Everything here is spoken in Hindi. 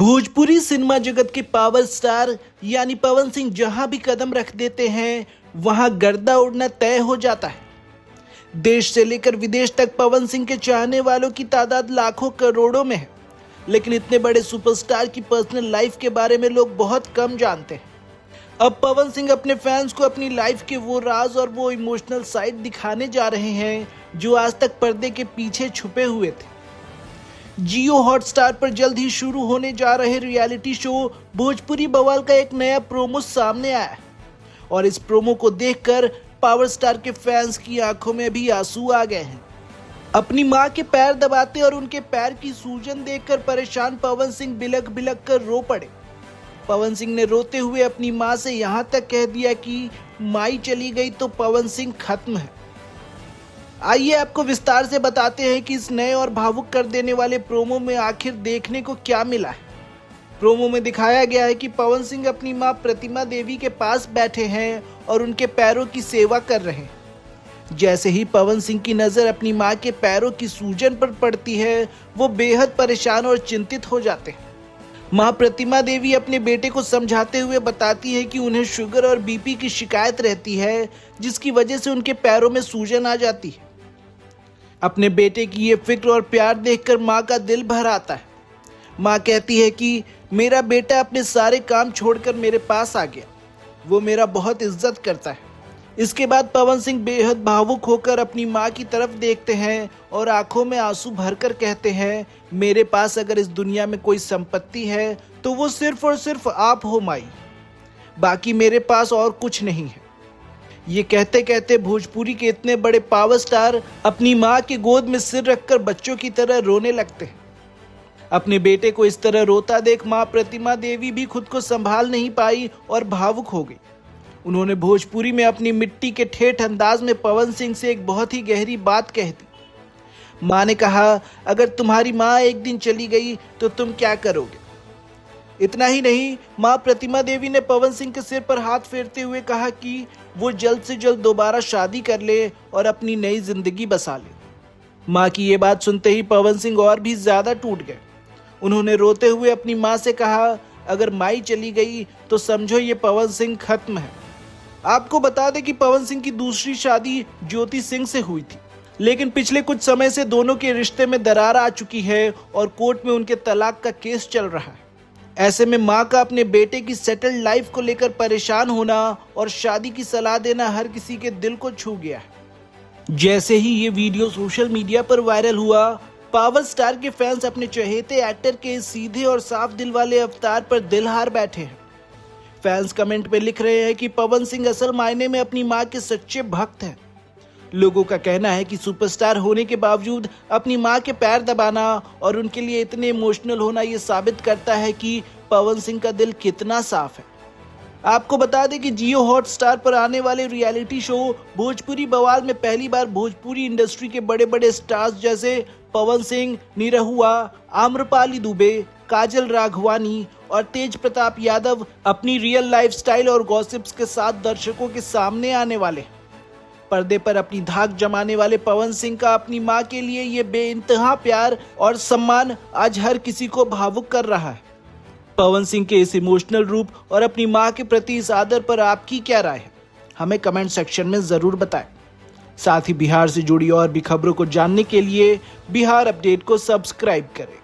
भोजपुरी सिनेमा जगत के पावर स्टार यानी पवन सिंह जहां भी कदम रख देते हैं वहां गर्दा उड़ना तय हो जाता है। देश से लेकर विदेश तक पवन सिंह के चाहने वालों की तादाद लाखों करोड़ों में है, लेकिन इतने बड़े सुपरस्टार की पर्सनल लाइफ के बारे में लोग बहुत कम जानते हैं। अब पवन सिंह अपने फैंस को अपनी लाइफ के वो राज और वो इमोशनल साइड दिखाने जा रहे हैं जो आज तक पर्दे के पीछे छुपे हुए थे। जियो हॉटस्टार पर जल्द ही शुरू होने जा रहे रियलिटी शो भोजपुरी बवाल का एक नया प्रोमो सामने आया है और इस प्रोमो को देखकर पावर स्टार के फैंस की आंखों में भी आंसू आ गए हैं। अपनी मां के पैर दबाते और उनके पैर की सूजन देखकर परेशान पवन सिंह बिलख बिलख कर रो पड़े। पवन सिंह ने रोते हुए अपनी मां से यहां तक कह दिया कि माई चली गई तो पवन सिंह खत्म है। आइए आपको विस्तार से बताते हैं कि इस नए और भावुक कर देने वाले प्रोमो में आखिर देखने को क्या मिला है। प्रोमो में दिखाया गया है कि पवन सिंह अपनी मां प्रतिमा देवी के पास बैठे हैं और उनके पैरों की सेवा कर रहे हैं। जैसे ही पवन सिंह की नज़र अपनी मां के पैरों की सूजन पर पड़ती है, वो बेहद परेशान और चिंतित हो जाते हैं। मां प्रतिमा देवी अपने बेटे को समझाते हुए बताती है कि उन्हें शुगर और बीपी की शिकायत रहती है, जिसकी वजह से उनके पैरों में सूजन आ जाती है। अपने बेटे की ये फिक्र और प्यार देखकर मां का दिल भर आता है। मां कहती है कि मेरा बेटा अपने सारे काम छोड़कर मेरे पास आ गया, वो मेरा बहुत इज्जत करता है। इसके बाद पवन सिंह बेहद भावुक होकर अपनी मां की तरफ देखते हैं और आंखों में आंसू भरकर कहते हैं, मेरे पास अगर इस दुनिया में कोई संपत्ति है तो वो सिर्फ और सिर्फ आप हो माई, बाकी मेरे पास और कुछ नहीं है। ये कहते कहते भोजपुरी के इतने बड़े पावर स्टार अपनी मां की गोद में सिर रखकर बच्चों की तरह रोने लगते हैं। अपने बेटे को इस तरह रोता देख मां प्रतिमा देवी भी खुद को संभाल नहीं पाई और भावुक हो गई। उन्होंने भोजपुरी में अपनी मिट्टी के ठेठ अंदाज में पवन सिंह से एक बहुत ही गहरी बात कह दी। मां ने कहा, अगर तुम्हारी मां एक दिन चली गई तो तुम क्या करोगे? इतना ही नहीं, मां प्रतिमा देवी ने पवन सिंह के सिर पर हाथ फेरते हुए कहा कि वो जल्द से जल्द दोबारा शादी कर ले और अपनी नई जिंदगी बसा ले। मां की ये बात सुनते ही पवन सिंह और भी ज्यादा टूट गए। उन्होंने रोते हुए अपनी मां से कहा, अगर माई चली गई तो समझो ये पवन सिंह खत्म है। आपको बता दें कि पवन सिंह की दूसरी शादी ज्योति सिंह से हुई थी, लेकिन पिछले कुछ समय से दोनों के रिश्ते में दरार आ चुकी है और कोर्ट में उनके तलाक का केस चल रहा है। ऐसे में मां का अपने बेटे की सेटल्ड लाइफ को लेकर परेशान होना और शादी की सलाह देना हर किसी के दिल को छू गया है। जैसे ही ये वीडियो सोशल मीडिया पर वायरल हुआ, पावर स्टार के फैंस अपने चहेते एक्टर के सीधे और साफ दिल वाले अवतार पर दिल हार बैठे हैं। फैंस कमेंट में लिख रहे हैं कि पवन सिंह असल मायने में अपनी मां के सच्चे भक्त हैं। लोगों का कहना है कि सुपरस्टार होने के बावजूद अपनी मां के पैर दबाना और उनके लिए इतने इमोशनल होना ये साबित करता है कि पवन सिंह का दिल कितना साफ है। आपको बता दें कि जियो हॉटस्टार पर आने वाले रियलिटी शो भोजपुरी बवाल में पहली बार भोजपुरी इंडस्ट्री के बड़े बड़े स्टार्स जैसे पवन सिंह, निरहुआ, आम्रपाली दुबे, काजल राघवानी और तेज प्रताप यादव अपनी रियल लाइफस्टाइल और गॉसिप्स के साथ दर्शकों के सामने आने वाले हैं। पर्दे पर अपनी धाक जमाने वाले पवन सिंह का अपनी मां के लिए ये बेइंतहा प्यार और सम्मान आज हर किसी को भावुक कर रहा है। पवन सिंह के इस इमोशनल रूप और अपनी मां के प्रति इस आदर पर आपकी क्या राय है? हमें कमेंट सेक्शन में जरूर बताएं। साथ ही बिहार से जुड़ी और भी खबरों को जानने के लिए बिहार अपडेट को सब्सक्राइब करें।